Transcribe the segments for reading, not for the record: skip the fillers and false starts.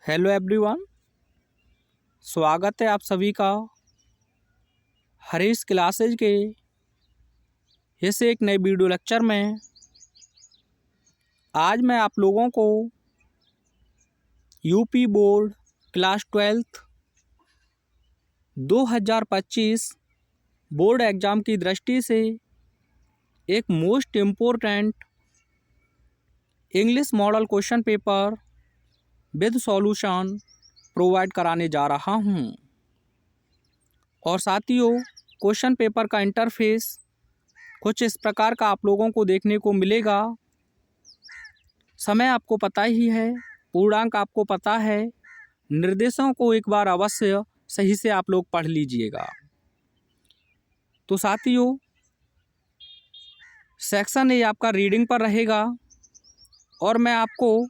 Hello everyone, स्वागत है आप सभी का हरीश क्लासेज के इस एक नए वीडियो लेक्चर में। आज मैं आप लोगों को UP board class 12 2025 board exam की दृष्टि से एक most important English model question paper with solution provide कराने जा रहा हूं। और साथियों, क्वेश्चन पेपर का इंटरफेस कुछ इस प्रकार का आप लोगों को देखने को मिलेगा। समय आपको पता ही है, पूर्णांक आपको पता है, निर्देशों को एक बार अवश्य सही से आप लोग पढ़ लीजिएगा। तो साथियों, सेक्शन ए आपका रीडिंग पर रहेगा और मैं आपको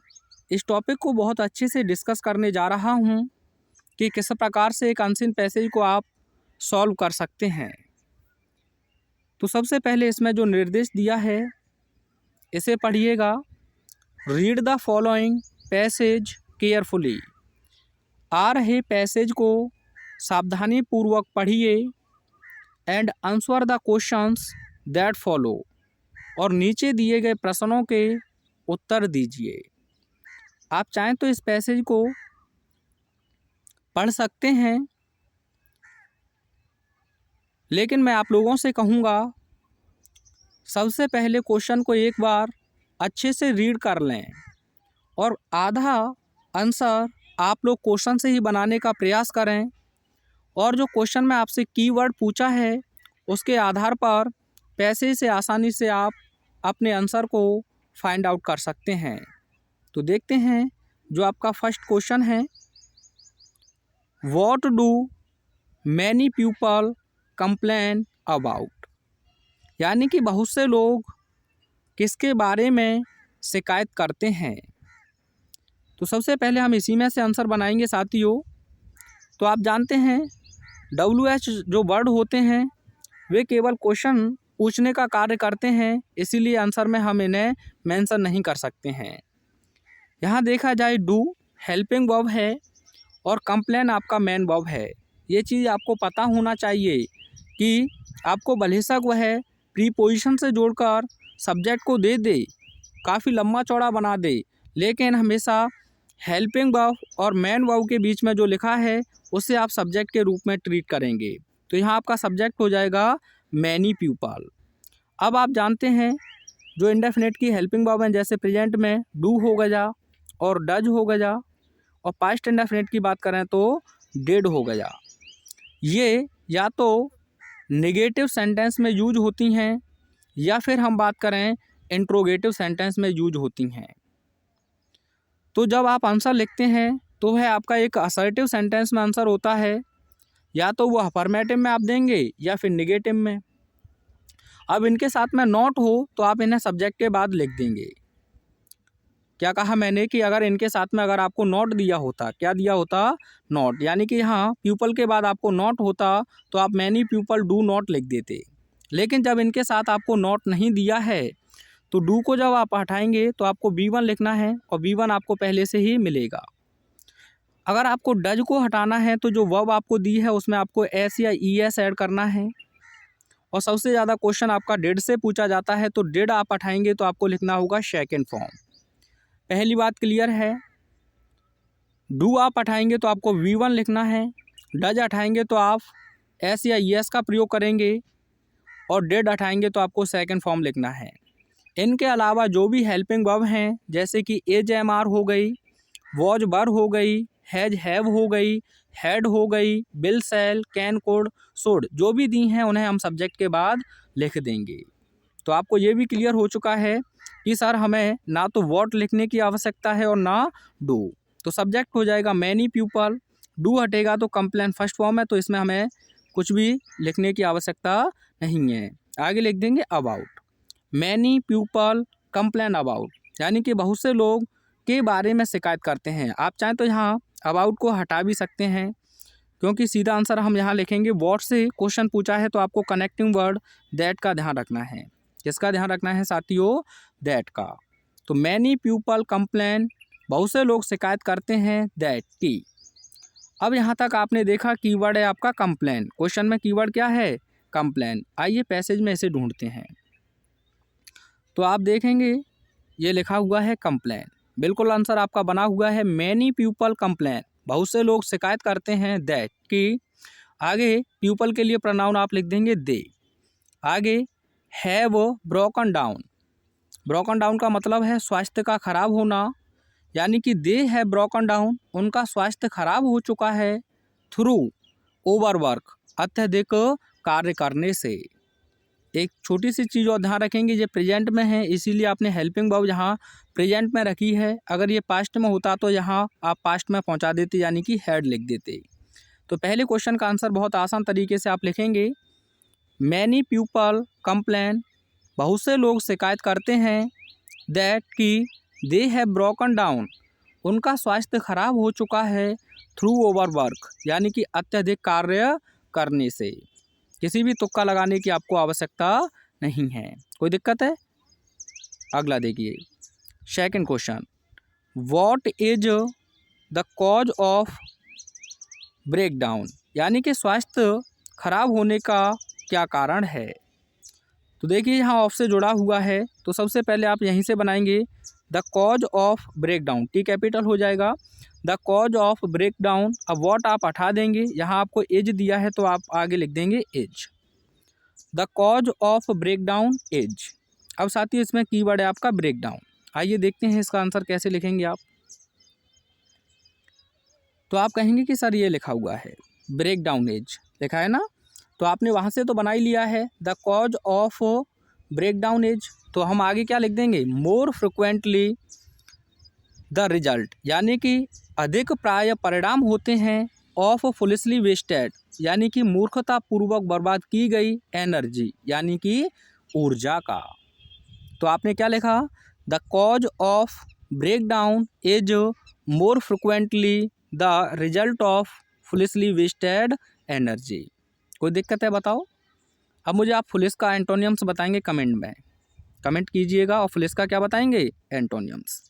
इस टॉपिक को बहुत अच्छे से डिस्कस करने जा रहा हूं कि किस प्रकार से एक अनसीन पैसेज को आप सॉल्व कर सकते हैं। तो सबसे पहले इसमें जो निर्देश दिया है इसे पढ़िएगा। Read the following passage carefully. आ रहे पैसेज को सावधानी पूर्वक पढ़िए and answer the questions that follow. और नीचे दिए गए प्रश्नों के उत्तर दीजिए। आप चाहें तो इस पैसेज को पढ़ सकते हैं, लेकिन मैं आप लोगों से कहूँगा सबसे पहले क्वेश्चन को एक बार अच्छे से रीड कर लें और आधा आंसर आप लोग क्वेश्चन से ही बनाने का प्रयास करें। और जो क्वेश्चन में आपसे कीवर्ड पूछा है उसके आधार पर पैसेज से आसानी से आप अपने आंसर को फाइंड आउट कर सकते हैं। तो देखते हैं जो आपका फर्स्ट क्वेश्चन है। What do many people complain about. यानी कि बहुत से लोग किसके बारे में शिकायत करते हैं। तो सबसे पहले हम इसी में से आंसर बनाएंगे साथियों। तो आप जानते हैं WH जो वर्ड होते हैं वे केवल क्वेश्चन पूछने का कार्य करते हैं, इसीलिए आंसर में हम इन्हें मेंशन नहीं कर सकते हैं। यहाँ देखा जाए डू हेल्पिंग वर्ब है और कंप्लेन आपका मेन वर्ब है। ये चीज़ आपको पता होना चाहिए कि आपको बेशक वह प्रीपोजिशन से जोड़कर सब्जेक्ट को दे दे, काफ़ी लंबा चौड़ा बना दे, लेकिन हमेशा हेल्पिंग वर्ब और मेन वर्ब के बीच में जो लिखा है उसे आप सब्जेक्ट के रूप में ट्रीट करेंगे। तो यहाँ आपका सब्जेक्ट हो जाएगा मैनी पीपल। अब आप जानते हैं जो इंडेफिनिट की हेल्पिंग वर्ब है, जैसे प्रेजेंट में डू हो गया और डज हो गया, और पास्ट इंडेफिनिट की बात करें तो डिड हो गया। ये या तो नेगेटिव सेंटेंस में यूज होती हैं या फिर हम बात करें इंट्रोगेटिव सेंटेंस में यूज होती हैं। तो जब आप आंसर लिखते हैं तो वह आपका एक असर्टिव सेंटेंस में आंसर होता है, या तो वो अफर्मेटिव में आप देंगे या फिर नेगेटिव में। अब इनके साथ में नॉट हो तो आप इन्हें सब्जेक्ट के बाद लिख देंगे। क्या कहा मैंने कि अगर इनके साथ में अगर आपको नॉट दिया होता, क्या दिया होता, नॉट, यानी कि यहाँ पीपल के बाद आपको नॉट होता तो आप मैनी पीपल डू नॉट लिख देते। लेकिन जब इनके साथ आपको नॉट नहीं दिया है तो डू को जब आप हटाएंगे तो आपको B1 लिखना है और B1 आपको पहले से ही मिलेगा। अगर आपको डज को हटाना है तो जो वर्ब आपको दी है उसमें आपको एस या ES ऐड करना है। और सबसे ज़्यादा क्वेश्चन आपका डिड से पूछा जाता है, तो डिड आप हटाएंगे तो आपको लिखना होगा सेकेंड फॉर्म। पहली बात क्लियर है। डू आप हटाएंगे तो आपको V1 लिखना है, डज हटाएंगे तो आप एस या ES का प्रयोग करेंगे, और डिड हटाएंगे तो आपको सेकेंड फॉर्म लिखना है। इनके अलावा जो भी हेल्पिंग वर्ब हैं, जैसे कि एज MR हो गई, वॉज वर हो गई, हैज हैव हो गई, हैड हो गई, will shall, can could, should, जो भी दी हैं उन्हें हम सब्जेक्ट के बाद लिख देंगे। तो आपको ये भी क्लियर हो चुका है कि सर हमें ना तो वॉट लिखने की आवश्यकता है और ना डू। तो सब्जेक्ट हो जाएगा मैनी पीपल, डू हटेगा तो कंप्लेन फर्स्ट फॉर्म है, तो इसमें हमें कुछ भी लिखने की आवश्यकता नहीं है। आगे लिख देंगे about. Many people complain about, यानी कि बहुत से लोग के बारे में शिकायत करते हैं। आप चाहें तो यहाँ अबाउट को हटा भी सकते हैं, क्योंकि सीधा आंसर हम यहाँ लिखेंगे। व्हाट से क्वेश्चन पूछा है तो आपको कनेक्टिंग वर्ड दैट का ध्यान रखना है। किसका ध्यान रखना है साथियों? दैट का। तो मैनी पीपल कंप्लेन बहुत से लोग शिकायत करते हैं दैट कि। अब यहाँ तक आपने देखा कीवर्ड है आपका कंप्लेन। क्वेश्चन में कीवर्ड क्या है? कंप्लेन। आइए पैसेज में इसे ढूंढते हैं। तो आप देखेंगे ये लिखा हुआ है कंप्लेन। बिल्कुल आंसर आपका बना हुआ है मैनी पीपल कंप्लेन। बहुत से लोग शिकायत करते हैं दैट कि। आगे पीपल के लिए प्रोनाउन आप लिख देंगे दे। आगे have broken down. Broken down का मतलब है स्वास्थ्य का खराब होना, यानी कि दे है ब्रोकन डाउन, उनका स्वास्थ्य खराब हो चुका है थ्रू ओवरवर्क, अत्यधिक कार्य करने से। एक छोटी सी चीज़ और ध्यान रखेंगे, ये प्रेजेंट में है इसीलिए आपने हेल्पिंग वर्ब यहाँ प्रेजेंट में रखी है। अगर ये पास्ट में होता तो यहाँ आप पास्ट में पहुँचा देते, यानी कि हैड लिख देते। तो पहले क्वेश्चन का आंसर बहुत आसान तरीके से आप लिखेंगे मैनी पीपल कंप्लेन। बहुत से लोग शिकायत करते हैं दैट कि दे हैव ब्रोकन डाउन, उनका स्वास्थ्य खराब हो चुका है थ्रू ओवरवर्क, यानी कि अत्यधिक कार्य करने से। किसी भी तुक्का लगाने की आपको आवश्यकता नहीं है। कोई दिक्कत है? अगला देखिए second question, what is the cause of breakdown, यानी कि स्वास्थ्य खराब होने का क्या कारण है। तो देखिए यहाँ ऑफ से जुड़ा हुआ है, तो सबसे पहले आप यहीं से बनाएंगे the cause of breakdown, T capital हो जाएगा द कॉज ऑफ ब्रेकडाउन। अब व्हाट आप हटा देंगे, यहाँ आपको एज दिया है तो आप आगे लिख देंगे as, the cause of breakdown as. अब साथियों इसमें कीवर्ड है आपका ब्रेकडाउन। आइए देखते हैं इसका आंसर कैसे लिखेंगे आप। तो आप कहेंगे कि सर ये लिखा हुआ है ब्रेकडाउन एज लिखा है ना, तो आपने वहाँ से तो बना ही लिया है the cause of breakdown as. तो हम आगे क्या लिख देंगे मोर फ्रिक्वेंटली द रिजल्ट, यानी कि अधिक प्राय परिणाम होते हैं ऑफ फुलिशली वेस्टेड, यानी कि मूर्खतापूर्वक बर्बाद की गई एनर्जी, यानी कि ऊर्जा का। तो आपने क्या लिखा the cause of breakdown is more frequently the result of foolishly wasted energy. कोई दिक्कत है बताओ। अब मुझे आप फुलिश का एंटोनियम्स बताएंगे कमेंट में, कमेंट कीजिएगा और फुलिश का क्या बताएंगे एंटोनियम्स।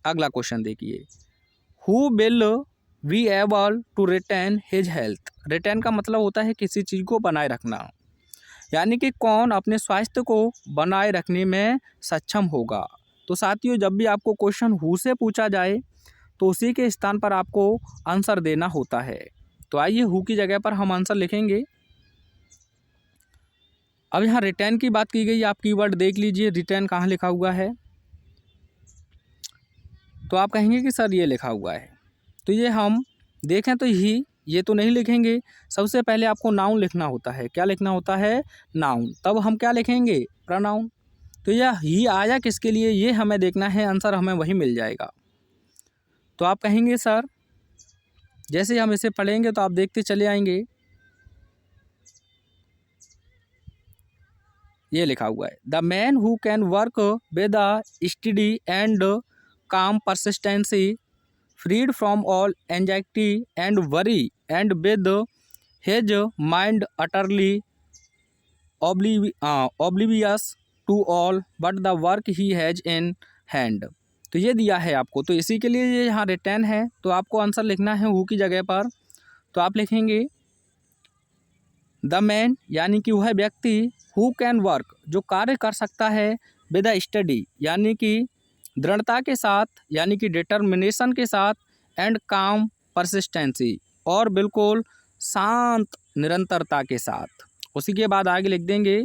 अगला क्वेश्चन देखिए, who will we able to retain his health. Retain का मतलब होता है किसी चीज़ को बनाए रखना, यानी कि कौन अपने स्वास्थ्य को बनाए रखने में सक्षम होगा। तो साथियों जब भी आपको क्वेश्चन हु से पूछा जाए तो उसी के स्थान पर आपको आंसर देना होता है। तो आइए हु की जगह पर हम आंसर लिखेंगे। अब यहाँ रिटेन की बात की गई, आप कीवर्ड देख लीजिए रिटेन कहाँ लिखा हुआ है। तो आप कहेंगे कि सर ये लिखा हुआ है, तो ये हम देखें तो ही ये तो नहीं लिखेंगे। सबसे पहले आपको नाउन लिखना होता है। क्या लिखना होता है? नाउन। तब हम क्या लिखेंगे? प्रोनाउन। तो यह ही आया किसके लिए ये हमें देखना है, आंसर हमें वही मिल जाएगा। तो आप कहेंगे सर जैसे हम इसे पढ़ेंगे तो आप देखते चले आएंगे, ये लिखा हुआ है the man who can work with a steady and calm persistency, freed from all anxiety and worry and with his mind utterly oblivious to all but the work he has in hand. तो ये दिया है आपको, तो इसी के लिए ये यहाँ रिटेन है। तो आपको आंसर लिखना है हु की जगह पर। तो आप लिखेंगे द मैन, यानी कि वह व्यक्ति हु कैन वर्क, जो कार्य कर सकता है, विद अ स्टडी, यानी कि दृढ़ता के साथ, यानी कि डिटर्मिनेशन के साथ, एंड काम परसिस्टेंसी, और बिल्कुल शांत निरंतरता के साथ। उसी के बाद आगे लिख देंगे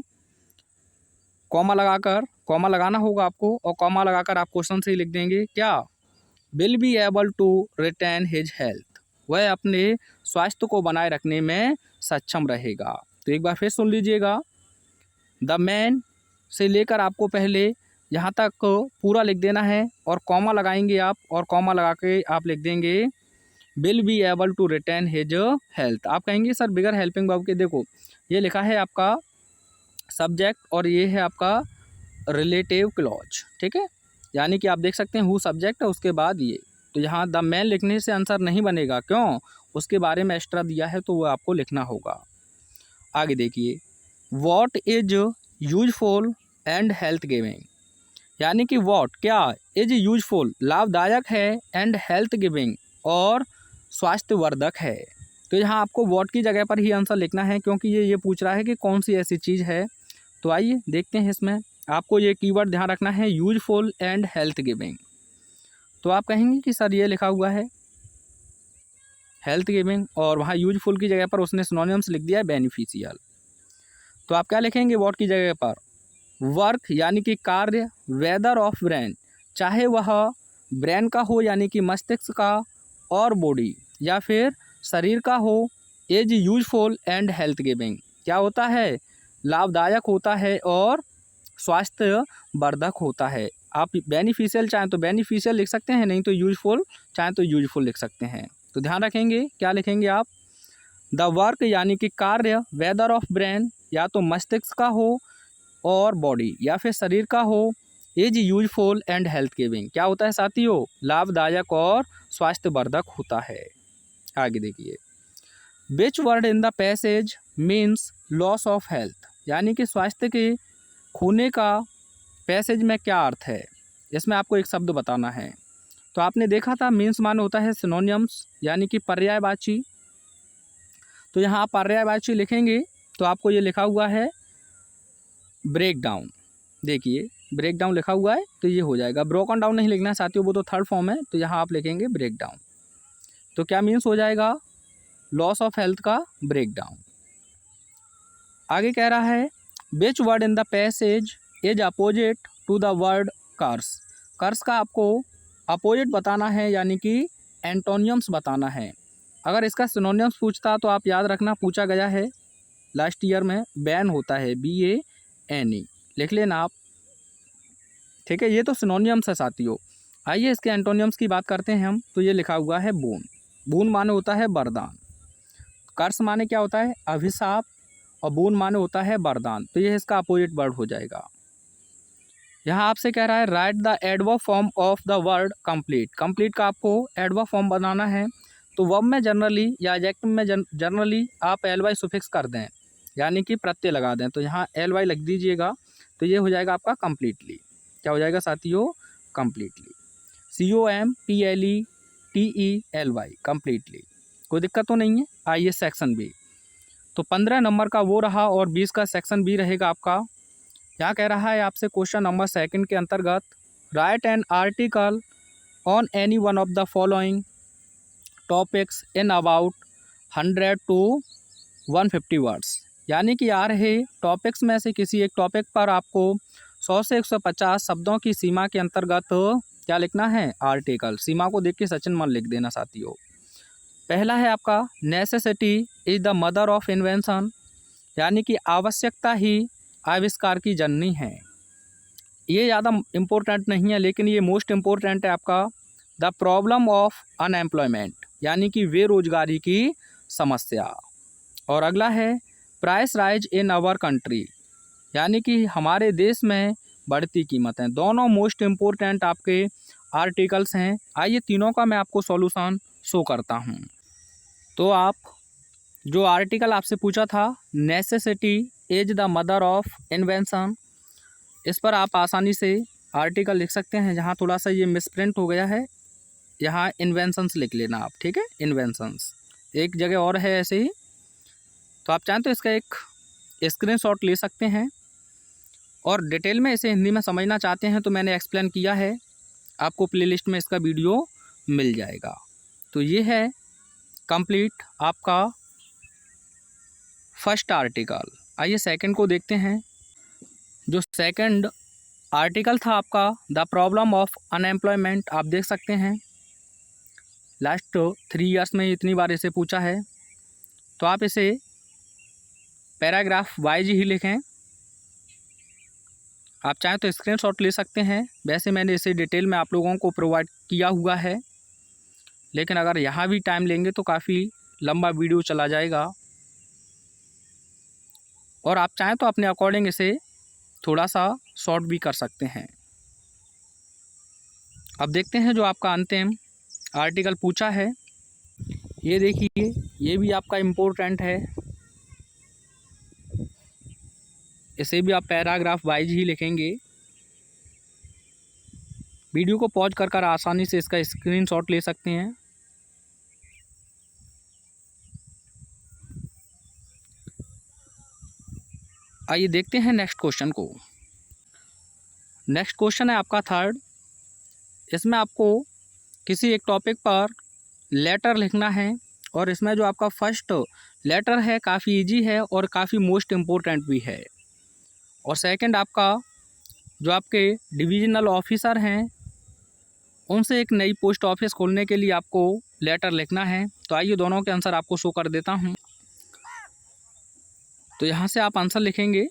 कॉमा लगाकर, कॉमा लगाना होगा आपको, और कॉमा लगाकर आप क्वेश्चन से ही लिख देंगे क्या, will be able to retain his health, वह अपने स्वास्थ्य को बनाए रखने में सक्षम रहेगा। तो एक बार फिर सुन लीजिएगा, द मैन से लेकर आपको पहले यहाँ तक पूरा लिख देना है और कॉमा लगाएंगे आप, और कॉमा लगा के आप लिख देंगे will be able to retain his health. आप कहेंगे सर बिगर हेल्पिंग वर्ब के, देखो ये लिखा है आपका सब्जेक्ट और ये है आपका रिलेटिव क्लॉज, ठीक है, यानी कि आप देख सकते हैं हु सब्जेक्ट है उसके बाद ये। तो यहाँ द मैन लिखने से आंसर नहीं बनेगा, क्यों? उसके बारे में एक्स्ट्रा दिया है तो वो आपको लिखना होगा। आगे देखिए, what is useful and health giving, यानी कि व्हाट क्या, इज यूजफुल, लाभदायक है, एंड हेल्थ गिविंग, और स्वास्थ्यवर्धक है। तो यहाँ आपको वॉट की जगह पर ही आंसर लिखना है, क्योंकि ये पूछ रहा है कि कौन सी ऐसी चीज़ है। तो आइए देखते हैं, इसमें आपको ये कीवर्ड ध्यान रखना है, यूजफुल एंड हेल्थ गिविंग। तो आप कहेंगे कि सर ये लिखा हुआ है हेल्थ गिविंग, और वहाँ यूजफुल की जगह पर उसने सिनोनिम्स लिख दिया है बेनिफिशियल। तो आप क्या लिखेंगे वॉट की जगह पर, वर्क यानी कि कार्य, वेदर ऑफ ब्रेन, चाहे वह ब्रेन का हो यानी कि मस्तिष्क का, और बॉडी या फिर शरीर का हो, is useful and health giving, क्या होता है, लाभदायक होता है और स्वास्थ्यवर्धक होता है। आप बेनिफिशियल चाहें तो बेनिफिशियल लिख सकते हैं, नहीं तो यूजफुल चाहें तो यूजफुल लिख सकते हैं। तो ध्यान रखेंगे क्या लिखेंगे आप, द वर्क यानी कि कार्य, वेदर ऑफ ब्रेन या तो मस्तिष्क का हो और बॉडी या फिर शरीर का हो, is useful and health giving, क्या होता है साथियों, लाभदायक और स्वास्थ्यवर्धक होता है। आगे देखिए, विच word in the passage means loss of health, यानी कि स्वास्थ्य के खोने का पैसेज में क्या अर्थ है, इसमें आपको एक शब्द बताना है। तो आपने देखा था मीन्स माने होता है सिनोनिम्स यानी कि पर्यायवाची। तो यहाँ आप पर्यायवाची लिखेंगे तो आपको ये लिखा हुआ है ब्रेक डाउन, देखिए ब्रेक डाउन लिखा हुआ है तो ये हो जाएगा, ब्रोकन डाउन नहीं लिखना है साथियों, वो तो थर्ड फॉर्म है। तो यहाँ आप लिखेंगे ब्रेक डाउन, तो क्या मीन्स हो जाएगा, लॉस ऑफ हेल्थ का ब्रेक डाउन। आगे कह रहा है which word in the passage is opposite to the word curse, curse का आपको अपोजिट बताना है यानी कि एंटोनियम्स बताना है। अगर इसका सिनोनियम्स पूछता तो आप याद रखना, पूछा गया है लास्ट ईयर में, बैन होता है BANE, लिख लेना आप, ठीक है। ये तो सिनोनियम्स है साथियों। आइए इसके एंटोनियम्स की बात करते हैं हम। तो ये लिखा हुआ है बोन, बोन माने होता है वरदान, कर्स माने क्या होता है अभिशाप, और बोन माने होता है वरदान, तो ये इसका अपोजिट वर्ड हो जाएगा। यहाँ आपसे कह रहा है right the adverb form of the word complete, complete का आपको एडवर्ब फॉर्म बनाना है। तो वर्ब में जनरली या एडजेक्टिव में जनरली आप ly सुफिक्स कर दें यानी कि प्रत्यय लगा दें, तो यहाँ ly लिख दीजिएगा, तो ये हो जाएगा आपका कम्प्लीटली, क्या हो जाएगा साथियों, कम्प्लीटली, COMPLETELY, कम्प्लीटली, कोई दिक्कत तो नहीं है। आइए सेक्शन बी, तो 15 नंबर का वो रहा और 20 का सेक्शन बी रहेगा आपका। यहाँ कह रहा है आपसे क्वेश्चन नंबर 2 के अंतर्गत right an article on any one of the following topics in about 100 to 150 words, यानी कि आ रहे टॉपिक्स में से किसी एक टॉपिक पर आपको 100 से 150 शब्दों की सीमा के अंतर्गत क्या लिखना है, आर्टिकल। सीमा को देख के सचिन मन लिख देना साथियों। पहला है आपका necessity is the mother of invention, यानी कि आवश्यकता ही आविष्कार की जननी है। ये ज़्यादा इम्पोर्टेंट नहीं है लेकिन ये मोस्ट इम्पोर्टेंट है आपका, द प्रॉब्लम ऑफ अनएम्प्लॉयमेंट, यानी कि बेरोजगारी की समस्या। और अगला है price rise in our country, यानी कि हमारे देश में बढ़ती कीमतें। दोनों मोस्ट इम्पोर्टेंट आपके आर्टिकल्स हैं। आइए तीनों का मैं आपको सॉल्यूशन शो करता हूँ। तो आप जो आर्टिकल आपसे पूछा था necessity is the mother of invention, इस पर आप आसानी से आर्टिकल लिख सकते हैं। जहाँ थोड़ा सा ये मिसप्रिंट हो गया है, यहाँ इन्वेंशंस लिख लेना आप, ठीक है, इन्वेंशंस एक जगह और है ऐसे ही। तो आप चाहें तो इसका एक स्क्रीनशॉट ले सकते हैं, और डिटेल में इसे हिंदी में समझना चाहते हैं तो मैंने एक्सप्लेन किया है, आपको प्लेलिस्ट में इसका वीडियो मिल जाएगा। तो ये है कंप्लीट आपका फर्स्ट आर्टिकल। आइए सेकंड को देखते हैं। जो सेकंड आर्टिकल था आपका द प्रॉब्लम ऑफ अनएम्प्लॉयमेंट, आप देख सकते हैं लास्ट 3 ईयर्स में इतनी बार इसे पूछा है। तो आप इसे पैराग्राफ वाइज ही लिखें, आप चाहें तो स्क्रीनशॉट ले सकते हैं। वैसे मैंने इसे डिटेल में आप लोगों को प्रोवाइड किया हुआ है, लेकिन अगर यहाँ भी टाइम लेंगे तो काफ़ी लंबा वीडियो चला जाएगा, और आप चाहें तो अपने अकॉर्डिंग इसे थोड़ा सा शॉर्ट भी कर सकते हैं। अब देखते हैं जो आपका अंतिम आर्टिकल पूछा है। ये देखिए, ये भी आपका इम्पोर्टेंट है, इसे भी आप पैराग्राफ वाइज ही लिखेंगे। वीडियो को पॉज कर आसानी से इसका स्क्रीनशॉट ले सकते हैं। आइए देखते हैं नेक्स्ट क्वेश्चन को। नेक्स्ट क्वेश्चन है आपका थर्ड। इसमें आपको किसी एक टॉपिक पर लेटर लिखना है और इसमें जो आपका फर्स्ट लेटर है काफ़ी इजी है और काफ़ी मोस्ट इम्पोर्टेंट भी है। और सेकंड आपका जो आपके डिविजनल ऑफिसर हैं उनसे एक नई पोस्ट ऑफिस खोलने के लिए आपको लेटर लिखना है। तो आइए दोनों के आंसर आपको शो कर देता हूं। तो यहाँ से आप आंसर लिखेंगे,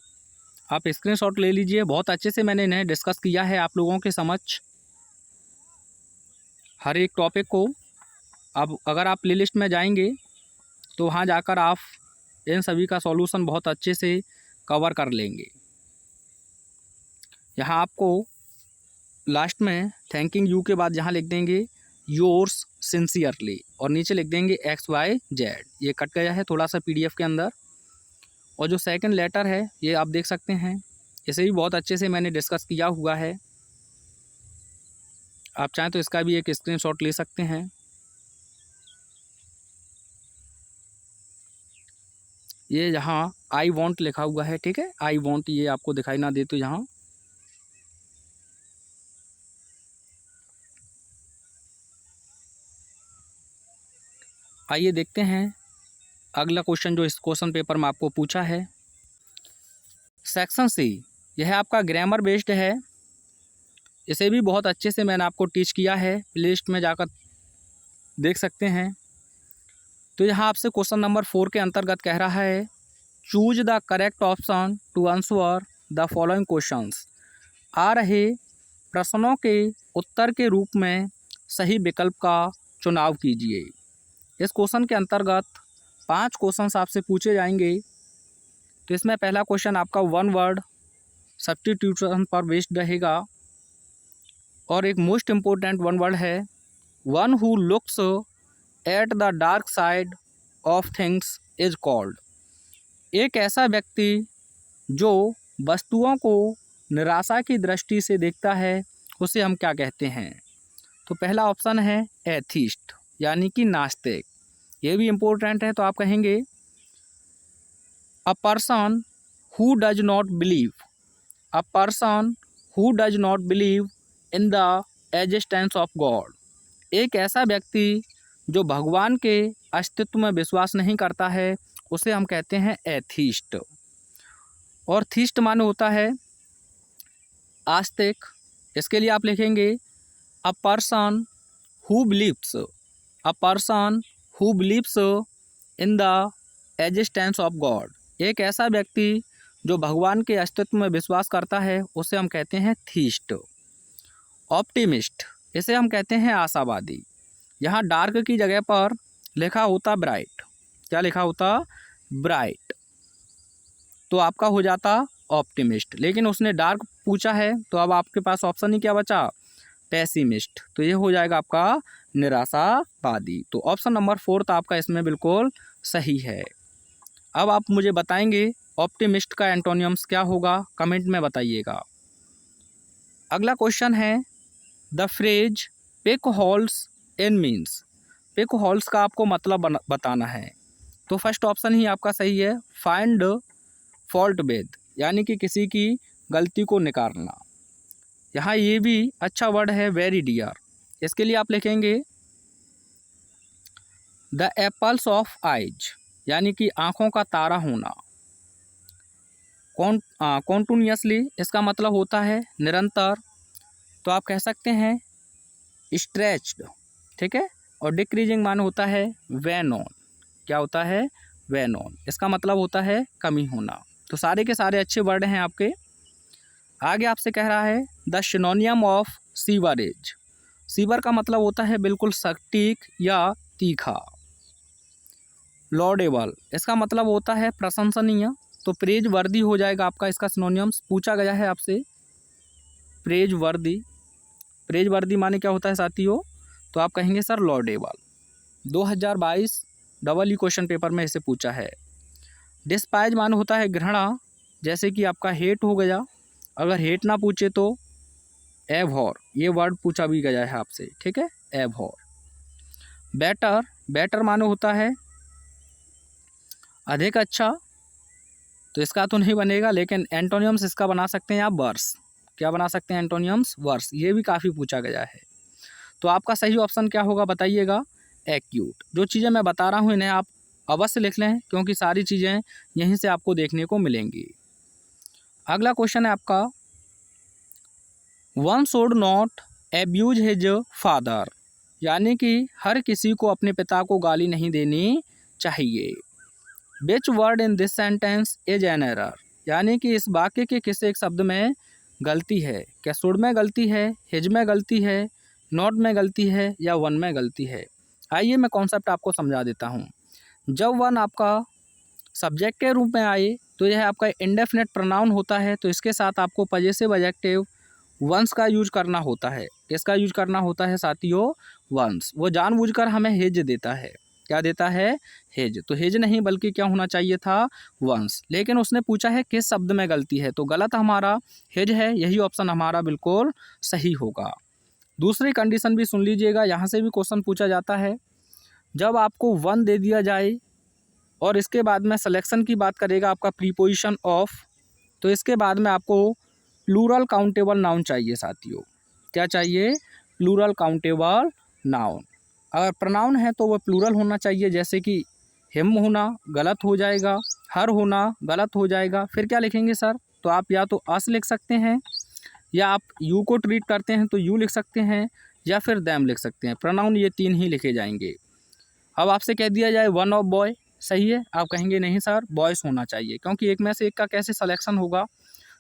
आप स्क्रीनशॉट ले लीजिए। बहुत अच्छे से मैंने इन्हें डिस्कस किया है आप लोगों के समक्ष हर एक टॉपिक को। अब अगर आप प्लेलिस्ट में जाएंगे तो वहाँ जाकर आप इन सभी का सॉल्यूशन बहुत अच्छे से कवर कर लेंगे। यहाँ आपको लास्ट में थैंकिंग यू के बाद यहाँ लिख देंगे योर्स सिंसियरली और नीचे लिख देंगे XYZ। ये कट गया है थोड़ा सा PDF के अंदर। और जो सेकंड लेटर है ये आप देख सकते हैं, इसे भी बहुत अच्छे से मैंने डिस्कस किया हुआ है। आप चाहें तो इसका भी एक स्क्रीनशॉट ले सकते हैं। ये यहाँ आई वॉन्ट लिखा हुआ है, ठीक है, आई वॉन्ट, ये आपको दिखाई ना दे तो यहाँ आइए देखते हैं अगला क्वेश्चन जो इस क्वेश्चन पेपर में आपको पूछा है। सेक्शन C यह आपका ग्रामर बेस्ड है। इसे भी बहुत अच्छे से मैंने आपको टीच किया है, प्लेलिस्ट में जाकर देख सकते हैं। तो यहाँ आपसे क्वेश्चन नंबर 4 के अंतर्गत कह रहा है choose the correct option to answer the following questions. आ रहे प्रश्नों के उत्तर के रूप में सही विकल्प का चुनाव कीजिए। इस क्वेश्चन के अंतर्गत 5 क्वेश्चंस आपसे पूछे जाएंगे। तो इसमें पहला क्वेश्चन आपका 1 वर्ड सब्स्टिट्यूशन पर बेस्ड रहेगा और एक मोस्ट इम्पोर्टेंट 1 वर्ड है one who looks at the dark side of things is called. एक ऐसा व्यक्ति जो वस्तुओं को निराशा की दृष्टि से देखता है उसे हम क्या कहते हैं। तो पहला ऑप्शन है एथिस्ट यानी कि नास्तिक। ये भी इम्पोर्टेंट है। तो आप कहेंगे a person who does not believe, a person who does not believe in the existence of God. एक ऐसा व्यक्ति जो भगवान के अस्तित्व में विश्वास नहीं करता है उसे हम कहते हैं एथिस्ट। और थीस्ट माने होता है आस्तिक। इसके लिए आप लिखेंगे a person who believes, a person who believes in the existence of God. एक ऐसा व्यक्ति जो भगवान के अस्तित्व में विश्वास करता है उसे हम कहते हैं थीस्ट। ऑप्टिमिस्ट, इसे हम कहते हैं आशावादी। यहाँ डार्क की जगह पर लिखा होता ब्राइट। क्या लिखा होता? ब्राइट। तो आपका हो जाता ऑप्टिमिस्ट, लेकिन उसने डार्क पूछा है तो अब आपके पास ऑप्शन ही क्या बचा? पेसिमिस्ट। तो ये हो जाएगा आपका निराशावादी। तो ऑप्शन नंबर 4 तो आपका इसमें बिल्कुल सही है। अब आप मुझे बताएंगे ऑप्टिमिस्ट का एंटोनियम्स क्या होगा, कमेंट में बताइएगा। अगला क्वेश्चन है the phrase pick holes in means. Pick holes का आपको मतलब बताना है। तो फर्स्ट ऑप्शन ही आपका सही है, फाइंड फॉल्ट विद, यानी कि किसी की गलती को निकालना। यहाँ ये भी अच्छा वर्ड है वेरी डियर। इसके लिए आप लिखेंगे द एप्पल्स ऑफ आइज, यानी कि आँखों का तारा होना। कॉन्टिन्यूसली इसका मतलब होता है निरंतर। तो आप कह सकते हैं स्ट्रेच्ड, ठीक है। और डिक्रीजिंग मान होता है वेन ऑन। क्या होता है? When on. इसका मतलब होता है कमी होना। तो सारे के सारे अच्छे वर्ड हैं आपके। आगे आपसे कह रहा है द सिनोनियम ऑफ सीवरेज। सीवर का मतलब होता है बिल्कुल सटीक या तीखा। लॉडेबल, इसका मतलब होता है प्रशंसनीय। तो प्रेज वर्दी हो जाएगा आपका इसका सिनोनियम्स। पूछा गया है आपसे प्रेज वर्दी। प्रेज वर्दी माने क्या होता है साथियों? तो आप कहेंगे sir laudable. 2022 double E question paper में इसे पूछा है। डिस्पाइज मान होता है घृणा, जैसे कि आपका हेट हो गया। अगर हेट ना पूछे तो एबहॉर, ये वर्ड पूछा भी गया है आपसे, ठीक है, एबहॉर। बेटर, बेटर माने होता है अधिक अच्छा, तो इसका तो नहीं बनेगा, लेकिन एंटोनियम्स इसका बना सकते हैं आप वर्स। क्या बना सकते हैं एंटोनियम्स? वर्स। ये भी काफ़ी पूछा गया है। तो आपका सही ऑप्शन क्या होगा बताइएगा? एक्यूट। जो चीज़ें मैं बता रहा हूँ इन्हें आप अवश्य लिख लें, क्योंकि सारी चीज़ें यहीं से आपको देखने को मिलेंगी। अगला क्वेश्चन है आपका, one should not abuse his father, यानी कि हर किसी को अपने पिता को गाली नहीं देनी चाहिए। विच word in this sentence is an error, यानी कि इस वाक्य के किस एक शब्द में गलती है? क्या शुड में गलती है, हिज में गलती है, नॉट में गलती है, या वन में गलती है? आइए मैं कॉन्सेप्ट आपको समझा देता हूँ। जब वन आपका सब्जेक्ट के रूप में आए तो यह आपका इंडेफिनेट प्रोनाउन होता है, तो इसके साथ आपको पजेसिव एडजेक्टिव वंस का यूज करना होता है। किसका यूज करना होता है साथियों? वंस। वो जानबूझकर हमें हिज देता है। क्या देता है? हिज। तो हिज नहीं बल्कि क्या होना चाहिए था? वंस। लेकिन उसने पूछा है किस शब्द में गलती है, तो गलत हमारा हिज है, यही ऑप्शन हमारा बिल्कुल सही होगा। दूसरी कंडीशन भी सुन लीजिएगा, यहाँ से भी क्वेश्चन पूछा जाता है। जब आपको वन दे दिया जाए और इसके बाद में सिलेक्शन की बात करेगा आपका प्रीपोजिशन ऑफ, तो इसके बाद में आपको प्लूरल काउंटेबल नाउन चाहिए साथियों। क्या चाहिए? Plural countable noun. अगर प्रोनाउन है तो वह प्लूरल होना चाहिए, जैसे कि हिम होना गलत हो जाएगा, हर होना गलत हो जाएगा। फिर क्या लिखेंगे सर? तो आप या तो अस लिख सकते हैं, या आप यू को ट्रीट करते हैं तो यू लिख सकते हैं, या फिर दैम लिख सकते हैं। प्रोनाउन ये तीन ही लिखे जाएंगे। अब आपसे कह दिया जाए वन ऑफ बॉय, सही है? आप कहेंगे नहीं सर बॉयस होना चाहिए, क्योंकि एक में से एक का कैसे सिलेक्शन होगा।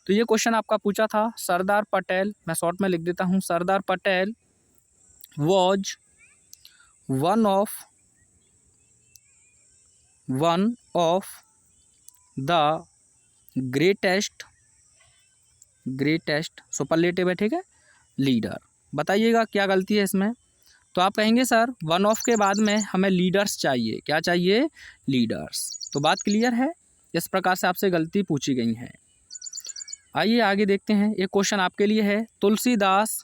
तो ये क्वेश्चन आपका पूछा था सरदार पटेल, मैं शॉर्ट में लिख देता हूँ, Sardar Patel was one of the greatest superlative है, ठीक है, लीडर। बताइएगा क्या गलती है इसमें? तो आप कहेंगे सर वन ऑफ के बाद में हमें लीडर्स चाहिए। क्या चाहिए? लीडर्स। तो बात क्लियर है? इस प्रकार से आपसे गलती पूछी गई है। आइए आगे देखते हैं। एक क्वेश्चन आपके लिए है, Tulsidas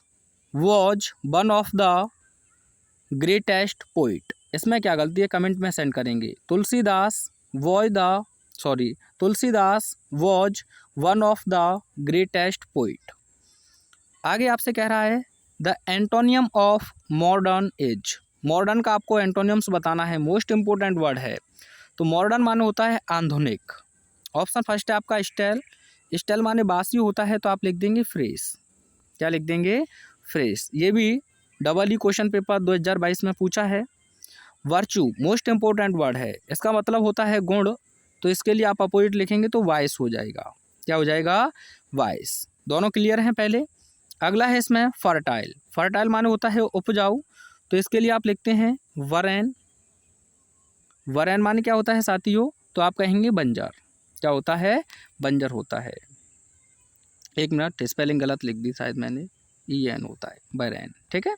was one of the greatest poet. इसमें क्या गलती है कमेंट में सेंड करेंगे। Tulsidas was one of the greatest poet. आगे आपसे कह रहा है the antonym of modern is. Modern का आपको एंटोनियम्स बताना है, मोस्ट इंपोर्टेंट वर्ड है। तो मॉडर्न माने होता है आधुनिक। ऑप्शन फर्स्ट है आपका स्टाइल। स्टाइल माने बासी होता है, तो आप लिख देंगे फ्रेश। क्या लिख देंगे? फ्रेश। ये भी डबल ई क्वेश्चन पेपर 2022 में पूछा है। वर्चू मोस्ट इंपोर्टेंट वर्ड है, इसका मतलब होता है गुण, तो इसके लिए आप अपोजिट लिखेंगे तो वाइस हो जाएगा। क्या हो जाएगा? वाइस। दोनों क्लियर हैं पहले। अगला है इसमें फर्टाइल। फर्टाइल माने होता है उपजाऊ, तो इसके लिए आप लिखते हैं वरेन। वरेन माने क्या होता है साथियों? तो आप कहेंगे बंजर। क्या होता है? बंजर होता है। एक मिनट, स्पेलिंग गलत लिख दी शायद मैंने, EN होता है बरेन, ठीक है।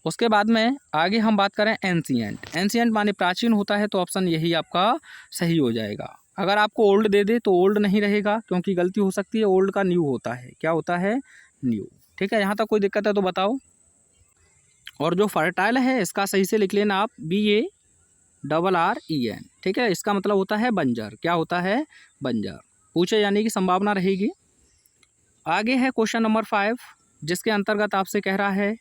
उसके बाद में आगे हम बात करें एंशिएंट। एंशिएंट माने प्राचीन होता है, तो ऑप्शन यही आपका सही हो जाएगा। अगर आपको ओल्ड दे दे तो ओल्ड नहीं रहेगा, क्योंकि गलती हो सकती है। ओल्ड का न्यू होता है। क्या होता है? न्यू, ठीक है। यहाँ तक कोई दिक्कत है तो बताओ। और जो फर्टाइल है इसका सही से लिख लेना आप, BARREN, ठीक है। इसका मतलब होता है बंजर। क्या होता है? बंजर। पूछे जाने की संभावना रहेगी। आगे है क्वेश्चन नंबर 5, जिसके अंतर्गत आपसे कह रहा है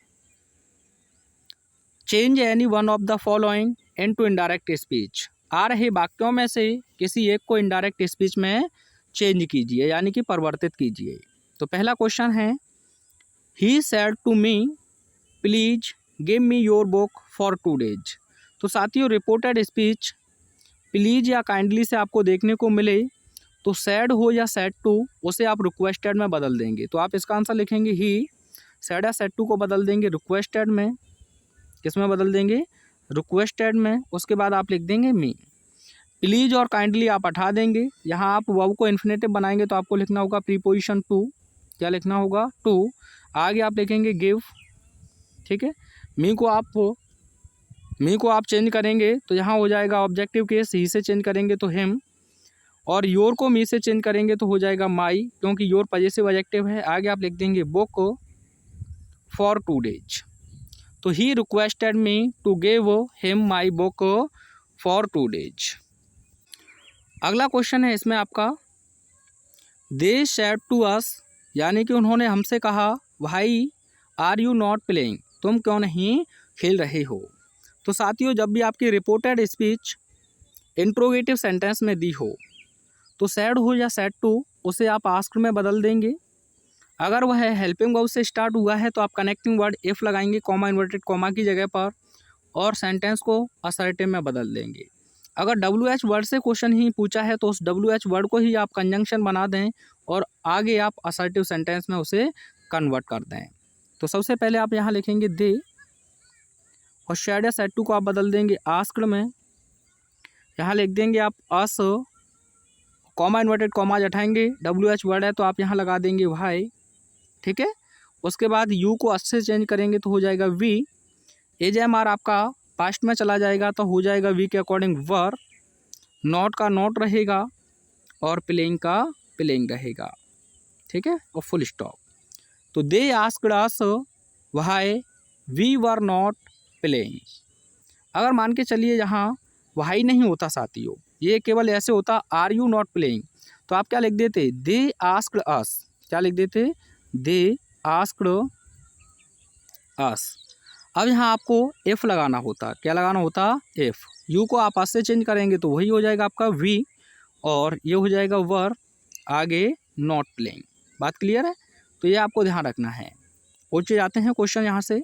change any one of the following into indirect speech. आ रहे वाक्यों में से किसी एक को इनडायरेक्ट स्पीच में चेंज कीजिए, यानी कि परिवर्तित कीजिए। तो पहला क्वेश्चन है, he said to me please give me your book for 2 days। तो साथियों रिपोर्टेड स्पीच प्लीज या काइंडली से आपको देखने को मिले तो सैड हो या सैड टू, उसे आप रिक्वेस्टेड में बदल देंगे। तो आप इसका आंसर लिखेंगे ही। सैड या सैड टू को बदल देंगे रिक्वेस्टेड में। किस में बदल देंगे? रिक्वेस्टेड में। उसके बाद आप लिख देंगे मी। प्लीज और काइंडली आप हटा देंगे। यहाँ आप वर्ब को इन्फिनेटिव बनाएंगे तो आपको लिखना होगा प्रीपोजिशन टू। क्या लिखना होगा? टू। आगे आप लिखेंगे गिव, ठीक है। मी को आप चेंज करेंगे तो यहाँ हो जाएगा ऑब्जेक्टिव केस, ही से चेंज करेंगे तो हिम, और योर को मी से चेंज करेंगे तो हो जाएगा माई, क्योंकि योर पजेसिव एडजेक्टिव है। आगे आप लिख देंगे बुक, for 2 days. तो he requested me to give him my book for 2 days. अगला क्वेश्चन है इसमें आपका, they said to us, यानी कि उन्होंने हमसे कहा, भाई आर यू नॉट प्लेइंग, तुम क्यों नहीं खेल रहे हो। तो साथियों, जब भी आपकी रिपोर्टेड स्पीच इंट्रोगेटिव सेंटेंस में दी हो तो सैड हो या सैड टू उसे आप आस्क्ड में बदल देंगे। अगर वह हेल्पिंग वर्ब से स्टार्ट हुआ है तो आप कनेक्टिंग वर्ड इफ़ लगाएंगे कॉमा इन्वर्टेड कॉमा की जगह पर और सेंटेंस को असर्टिव में बदल देंगे। अगर WH वर्ड से क्वेश्चन ही पूछा है तो उस WH वर्ड को ही आप कंजंक्शन बना दें और आगे आप असर्टिव सेंटेंस में उसे कन्वर्ट कर दें। तो सबसे पहले आप यहाँ लिखेंगे दे और शैड या सैड टू को आप बदल देंगे आस्क्ड में। यहाँ लिख देंगे आप अस, कॉमा इन्वर्टेड कॉमा हटाएंगे, WH वर्ड है तो आप यहाँ लगा देंगे भाई, ठीक है। उसके बाद यू को अस से चेंज करेंगे तो हो जाएगा वी। AJMR आपका पास्ट में चला जाएगा तो हो जाएगा वी के अकॉर्डिंग वर, नॉट का नॉट रहेगा और प्लेइंग का प्लेइंग रहेगा, ठीक है, और फुल स्टॉप। तो they asked us why we were not playing. अगर मान के चलिए यहाँ व्हाई नहीं होता साथियों, ये केवल ऐसे होता आर यू नॉट प्लेइंग, तो आप क्या लिख देते, दे आस्क्ड अस, क्या लिख देते, दे आस्क्ड अस। अब यहाँ आपको एफ लगाना होता, क्या लगाना होता, एफ। यू को आप अस से चेंज करेंगे तो वही हो जाएगा आपका वी और ये हो जाएगा वर, आगे नॉट प्लेइंग। बात क्लियर है, तो ये आपको ध्यान रखना है। पहुँचे जाते हैं क्वेश्चन यहाँ से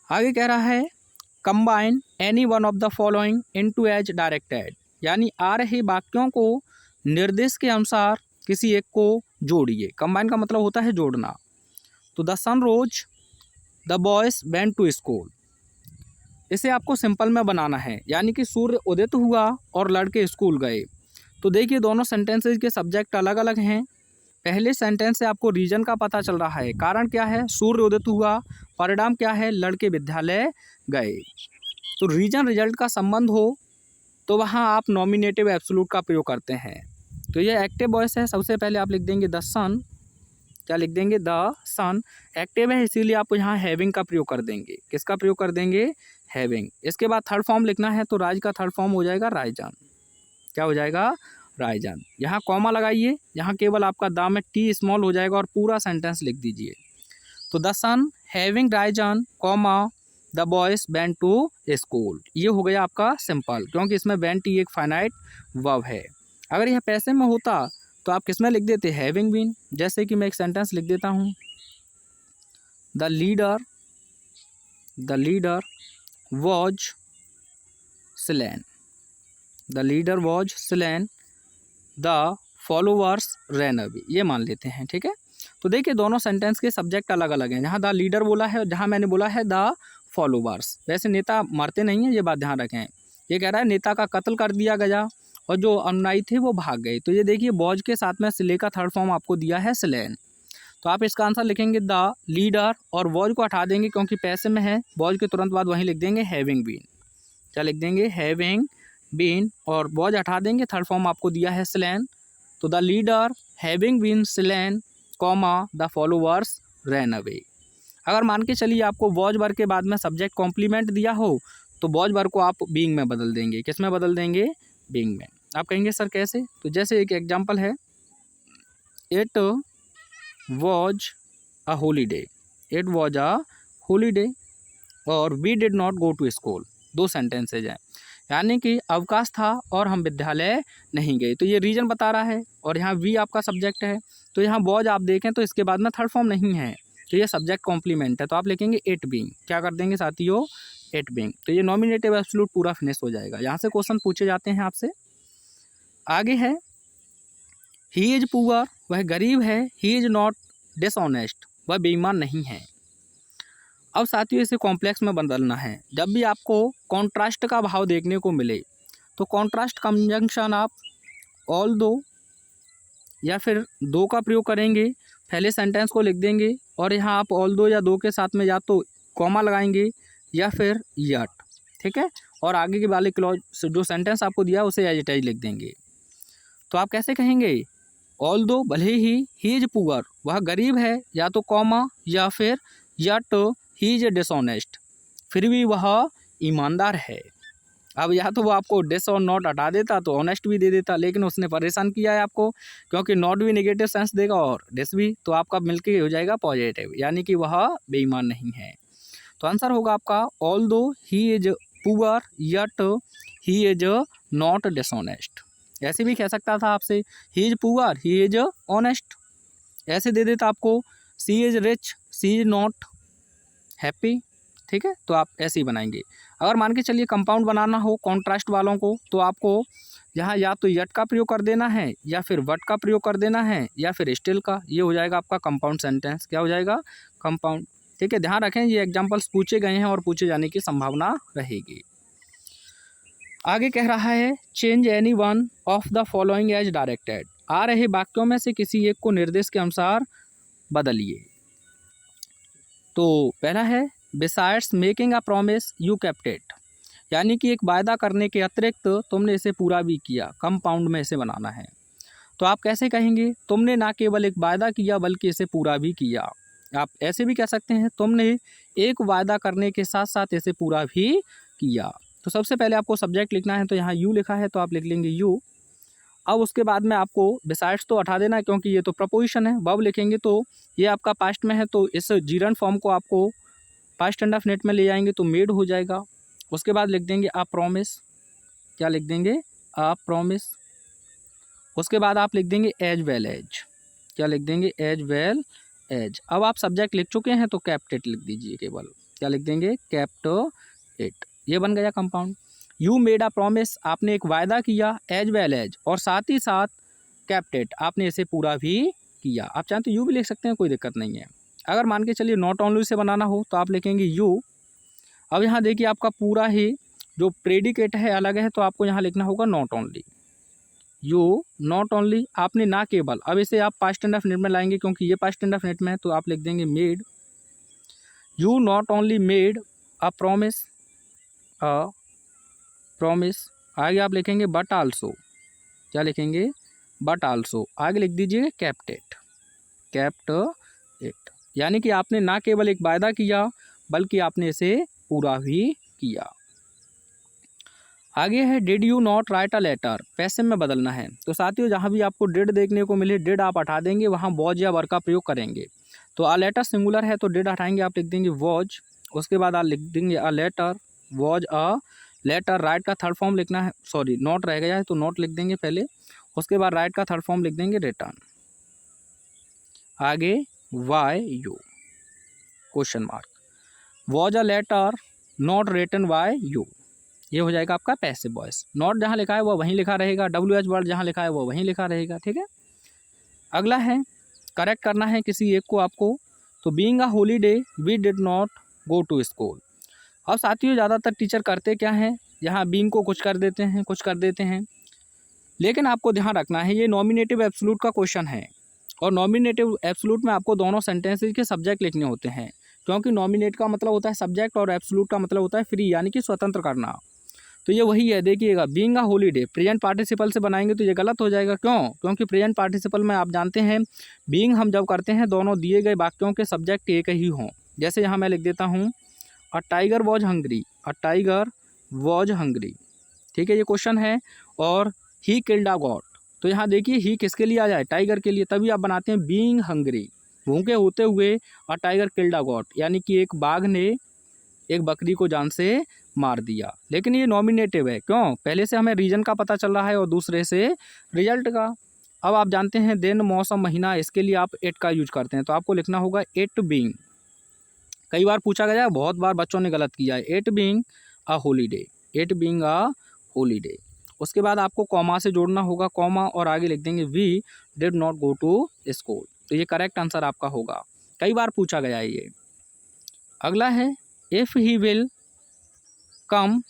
आगे कह रहा है, combine any one of the following into as directed, यानी आ रहे वाक्यों को निर्देश के अनुसार किसी एक को जोड़िए। कंबाइन का मतलब होता है जोड़ना। तो the sun rose the boys went to school, इसे आपको सिंपल में बनाना है, यानी कि सूर्य उदित हुआ और लड़के स्कूल गए। तो देखिए दोनों सेंटेंसेज के सब्जेक्ट अलग अलग हैं। पहले सेंटेंस से आपको रीजन का पता चल रहा है, कारण क्या है, सूर्य उदित हुआ, परिणाम क्या है, लड़के विद्यालय गए। तो रीजन रिजल्ट का संबंध हो तो वहाँ आप नॉमिनेटिव एब्सोल्यूट का प्रयोग करते हैं। तो ये एक्टिव वॉइस है, सबसे पहले आप लिख देंगे द सन, क्या लिख देंगे, द सन। एक्टिव है इसीलिए आप यहाँ हैविंग का प्रयोग कर देंगे। किसका प्रयोग कर देंगे, हैविंग। इसके बाद थर्ड फॉर्म लिखना है तो राज का थर्ड फॉर्म हो जाएगा रायजान, क्या हो जाएगा, रायजान। यहाँ कॉमा लगाइए, यहाँ केवल आपका द में टी स्मॉल हो जाएगा और पूरा सेंटेंस लिख दीजिए। तो the sun having risen comma the boys went to school, ये हो गया आपका सिंपल, क्योंकि इसमें वेंट एक फाइनाइट वर्ब है। अगर यह पैसे में होता तो आप किस में लिख देते, हैविंग बीन। जैसे कि मैं एक सेंटेंस लिख देता हूँ, the leader was slain, the leader was slain, the followers ran away, ये मान लेते हैं, ठीक है। तो देखिए दोनों सेंटेंस के सब्जेक्ट अलग अलग हैं, जहाँ द लीडर बोला है और जहाँ मैंने बोला है द फॉलोवर्स। वैसे नेता मरते नहीं हैं, ये बात ध्यान रखें। ये कह रहा है नेता का कत्ल कर दिया गया और जो अनुयायी थे वो भाग गए। तो ये देखिए बॉज के साथ में स्ले का थर्ड फॉर्म आपको दिया है स्लेन। तो आप इसका आंसर लिखेंगे द लीडर और वॉज को हटा देंगे क्योंकि पैसे में है, वॉज के तुरंत बाद वहीं लिख देंगे हैविंग बीन, क्या लिख देंगे, हैविंग बीन, और वॉज हटा देंगे, थर्ड फॉर्म आपको दिया है स्लेन। तो the leader having been slain comma the followers ran away. अगर मान के चलिए आपको वॉज वर्ग के बाद में सब्जेक्ट कॉम्प्लीमेंट दिया हो तो वॉज वर्ग को आप बीइंग में बदल देंगे। किस में बदल देंगे, बीइंग में। आप कहेंगे सर कैसे, तो जैसे एक एग्जांपल है, it was a holiday, it was a holiday और we did not go to school, दो सेंटेंसेज हैं, यानी कि अवकाश था और हम विद्यालय नहीं गए। तो ये रीजन बता रहा है और यहाँ वी आपका सब्जेक्ट है। तो यहाँ वॉज आप देखें तो इसके बाद में थर्ड फॉर्म नहीं है, तो ये सब्जेक्ट कॉम्प्लीमेंट है, तो आप लिखेंगे इट बीइंग, क्या कर देंगे साथियों, इट बीइंग। तो ये नॉमिनेटिव एब्सोल्यूट पूरा फिनिश हो जाएगा। यहाँ से क्वेश्चन पूछे जाते हैं आपसे। आगे है, ही इज पुअर, वह गरीब है, ही इज नॉट डिसऑनेस्ट, वह बेईमान नहीं है। अब साथियों इसे कॉम्प्लेक्स में बदलना है। जब भी आपको कॉन्ट्रास्ट का भाव देखने को मिले तो कॉन्ट्रास्ट कंजंक्शन आप ऑल दो या फिर दो का प्रयोग करेंगे, पहले सेंटेंस को लिख देंगे और यहाँ आप ऑल दो या दो के साथ में या तो कॉमा लगाएंगे या फिर यट, ठीक है, और आगे के वाले क्लॉज जो सेंटेंस आपको दिया उसे एज इट इज लिख देंगे। तो आप कैसे कहेंगे, ऑल दो भले ही इज पुअर, वह गरीब है, या तो कॉमा या फिर yet he is dishonest, फिर भी वह ईमानदार है। अब या तो वो आपको डिस और नॉट हटा देता तो ऑनेस्ट भी दे देता, लेकिन उसने परेशान किया है आपको, क्योंकि नॉट भी नेगेटिव सेंस देगा और डिस भी, तो आपका मिलके हो जाएगा पॉजिटिव, यानी कि वह बेईमान नहीं है। तो आंसर होगा आपका although he is poor yet he is not dishonest. ऐसे भी कह सकता था आपसे he is poor he is honest, ऐसे दे देता आपको she is rich she is not happy. ठीक है, तो आप ऐसे ही बनाएंगे। अगर मान के चलिए कंपाउंड बनाना हो कॉन्ट्रास्ट वालों को, तो आपको यहाँ या तो यट का प्रयोग कर देना है, या फिर वट का प्रयोग कर देना है, या फिर स्टिल का। ये हो जाएगा आपका कंपाउंड सेंटेंस। क्या हो जाएगा? कंपाउंड। ठीक है, ध्यान रखें ये एग्जाम्पल्स पूछे गए हैं और पूछे जाने की संभावना रहेगी। आगे कह रहा है change any one of the following as directed. आ रहे वाक्यों में से किसी एक को निर्देश के अनुसार बदलिए। तो पहला है besides making a promise you kept it, यानी कि एक वायदा करने के अतिरिक्त तुमने इसे पूरा भी किया। कंपाउंड में इसे बनाना है, तो आप कैसे कहेंगे? तुमने ना केवल एक वायदा किया बल्कि इसे पूरा भी किया। आप ऐसे भी कह सकते हैं तुमने एक वायदा करने के साथ साथ इसे पूरा भी किया। तो सबसे पहले आपको सब्जेक्ट लिखना है, तो यहाँ यू लिखा है तो आप लिख लेंगे यू। अब उसके बाद में आपको बिसाइड्स तो हटा देना है क्योंकि ये तो प्रपोजिशन है। वर्ब लिखेंगे तो ये आपका पास्ट में है, तो इस जीरन फॉर्म को आपको पास्ट इंडेफिनिट में ले जाएंगे तो मेड हो जाएगा। उसके बाद लिख देंगे अ प्रॉमिस। क्या लिख देंगे? A promise. उसके बाद आप लिख देंगे एज वेल एज। क्या लिख देंगे? As well as. अब आप सब्जेक्ट लिख चुके हैं तो केप्ट इट लिख दीजिए केवल। क्या लिख देंगे? Kept it. ये बन गया compound. You made a promise, आपने एक वायदा किया, एज वेल एज, और साथ ही साथ केप्ट इट, आपने इसे पूरा भी किया। आप चाहें तो यू भी लिख सकते हैं, कोई दिक्कत नहीं है। अगर मान के चलिए नॉट ओनली से बनाना हो तो आप लिखेंगे यू। अब यहाँ देखिए आपका पूरा ही जो प्रेडिकेट है अलग है, तो आपको यहाँ लिखना होगा not only. You not only, आपने ना केवल, अब इसे आप पास्ट इंडेफिनिट में लाएंगे क्योंकि ये पास्ट इंडेफिनिट में है, तो आप लिख देंगे made. You not only made a promise, a promise. आगे आप लिखेंगे बट आल्सो। क्या लिखेंगे? But also. आगे लिख दीजिए केप्ट इट। केप्ट इट, यानी कि आपने ना केवल एक वायदा किया बल्कि आपने इसे पूरा भी किया। आगे है did you not write a letter, passive में बदलना है। तो साथियों जहाँ भी आपको डिड देखने को मिले, डिड आप हटा देंगे, वहाँ वॉज या वर का प्रयोग करेंगे। तो अ लेटर सिंगुलर है तो डिड हटाएंगे, आप लिख देंगे वॉज। उसके बाद आप लिख देंगे a letter, was a letter. Write का थर्ड फॉर्म लिखना है, सॉरी नॉट रह गया है तो नॉट लिख देंगे पहले। उसके बाद राइट का थर्ड फॉर्म लिख देंगे रिटर्न। आगे why you question mark. Was a letter not written by you, ये हो जाएगा आपका पैसिव वॉइस। नॉट जहाँ लिखा है वो वहीं लिखा रहेगा, डब्ल्यू एच वर्ड जहाँ लिखा है वो वहीं लिखा रहेगा। ठीक है, अगला है करेक्ट करना है किसी एक को आपको। तो being a holiday we did not go to school. अब साथियों ज़्यादातर टीचर करते क्या हैं, यहाँ बीइंग को कुछ कर देते हैं कुछ कर देते हैं, लेकिन आपको ध्यान रखना है ये नॉमिनेटिव एब्सोल्यूट का क्वेश्चन है, और नॉमिनेटिव एब्सोल्यूट में आपको दोनों सेंटेंसेस के सब्जेक्ट लिखने होते हैं, क्योंकि नॉमिनेट का मतलब होता है सब्जेक्ट और एब्सोल्यूट का मतलब होता है फ्री, यानी कि स्वतंत्र करना। तो ये वही है, देखिएगा being a holiday present participle से बनाएंगे तो ये गलत हो जाएगा। क्यों? क्योंकि प्रेजेंट पार्टिसिपल में आप जानते हैं बीइंग हम जब करते हैं दोनों दिए गए वाक्यों के सब्जेक्ट एक ही हों। जैसे यहाँ मैं लिख देता हूँ a tiger was hungry, a tiger was hungry. ठीक है, ये क्वेश्चन है। और ही किल्ड अ गॉट, तो यहाँ देखिए ही किसके लिए आ जाए? टाइगर के लिए, तभी आप बनाते हैं बीइंग हंग्री, भूखे होते हुए a tiger killed a got, यानी कि एक बाघ ने एक बकरी को जान से मार दिया। लेकिन ये नॉमिनेटिव है, क्यों? पहले से हमें रीजन का पता चल रहा है और दूसरे से रिजल्ट का। अब आप जानते हैं दिन, मौसम, महीना, इसके लिए आप इट का यूज करते हैं, तो आपको लिखना होगा इट बीइंग। कई बार पूछा गया है, बहुत बार बच्चों ने गलत किया है। It being a holiday, it being a holiday. उसके बाद आपको कॉमा से जोड़ना होगा, कॉमा, और आगे लिख देंगे we did not go to school. तो ये करेक्ट आंसर आपका होगा, कई बार पूछा गया है ये। अगला है if he will come